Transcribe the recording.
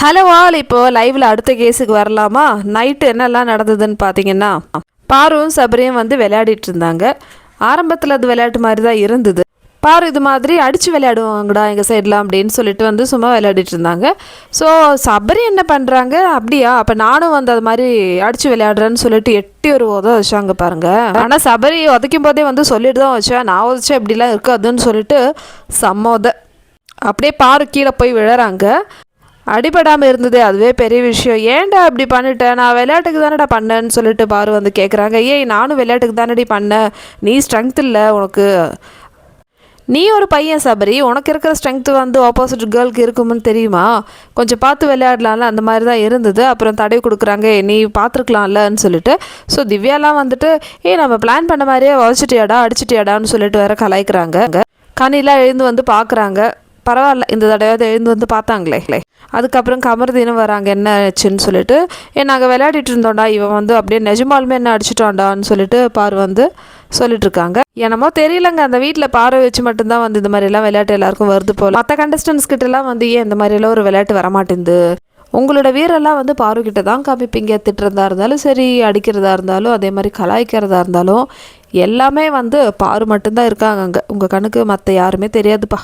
Hello all, இப்போது லைவில் அடுத்த கேஸுக்கு வரலாமா? நைட்டு என்னெல்லாம் நடந்ததுன்னு பார்த்தீங்கன்னா, பாருவும் சபரியும் வந்து விளையாடிட்டு இருந்தாங்க. ஆரம்பத்தில் அது விளையாட்டு மாதிரி தான் இருந்தது. பாரு இது மாதிரி அடித்து விளையாடுவாங்கடா எங்கள் சைடெலாம் அப்படின்னு சொல்லிட்டு வந்து சும்மா விளையாடிட்டு இருந்தாங்க. ஸோ சபரி என்ன பண்ணுறாங்க, அப்படியா அப்போ நானும் வந்து அது மாதிரி அடித்து விளையாடுறேன்னு சொல்லிட்டு எட்டி ஒரு உதவ வச்சாங்க பாருங்க. ஆனால் சபரி உதைக்கும் போதே வந்து சொல்லிட்டு தான் வச்சேன், நான் உதச்சேன் இப்படிலாம் இருக்காதுன்னு சொல்லிட்டு சம்மோத அப்படியே பாரு கீழே போய் விழறாங்க. அடிபடாமல் இருந்தது அதுவே பெரிய விஷயம். ஏன்டா இப்படி பண்ணிட்டேன், நான் விளையாட்டுக்கு தானடா பண்ணேன்னு சொல்லிட்டு பாரு வந்து கேட்குறாங்க. ஏய் நானும் விளையாட்டுக்கு தானடி பண்ணேன், நீ ஸ்ட்ரென்த் இல்லை உனக்கு, நீ ஒரு பையன் சபரி, உனக்கு இருக்கிற ஸ்ட்ரென்த்து வந்து ஆப்போசிட் கேர்ளுக்கு இருக்கும்னு தெரியுமா, கொஞ்சம் பார்த்து விளையாடலாம்ல, அந்த மாதிரி தான் இருந்தது. அப்புறம் தடவை கொடுக்குறாங்க, நீ பார்த்துருக்கலாம்லன்னு சொல்லிட்டு. ஸோ திவ்யாலாம் வந்துட்டு நம்ம பிளான் பண்ண மாதிரியே வச்சுட்டியாடா அடிச்சிட்டியாடான்னு சொல்லிட்டு வேற கலாய்க்கிறாங்க. கனிலாம் எழுந்து வந்து பார்க்குறாங்க. பரவாயில்ல இந்த தடவையாவது எழுந்து வந்து பார்த்தாங்களே. அதுக்கப்புறம் கமர்தீனும் வராங்க, என்ன ஆச்சுன்னு சொல்லிட்டு. நாங்கள் விளையாடிட்டு இருந்தோம்டா, இவன் வந்து அப்படியே நிஜமாலுமே என்ன அடிச்சிட்டான்டான்னு சொல்லிட்டு பாரு வந்து சொல்லிட்டு இருக்காங்க. என்னமோ தெரியலங்க, அந்த வீட்டில் பாரு வச்சு மட்டும்தான் வந்து இந்த மாதிரிலாம் விளையாட்டு எல்லாருக்கும் வருது போல். மற்ற கண்டஸ்டன்ஸ் கிட்டலாம் வந்து ஏன் இந்த மாதிரிலாம் ஒரு விளையாட்டு வரமாட்டேங்குது, உங்களோட வீரெல்லாம் வந்து பாருக்கிட்ட தான் காமிப்பீங்க, திட்டுறதா இருந்தாலும் சரி, அடிக்கிறதா இருந்தாலும் அதே மாதிரி கலாய்க்கிறதா இருந்தாலும் எல்லாமே வந்து பாரு மட்டும்தான் இருக்காங்க அங்கே. உங்கள் கண்ணுக்கு மற்ற யாருமே தெரியாதுப்பா.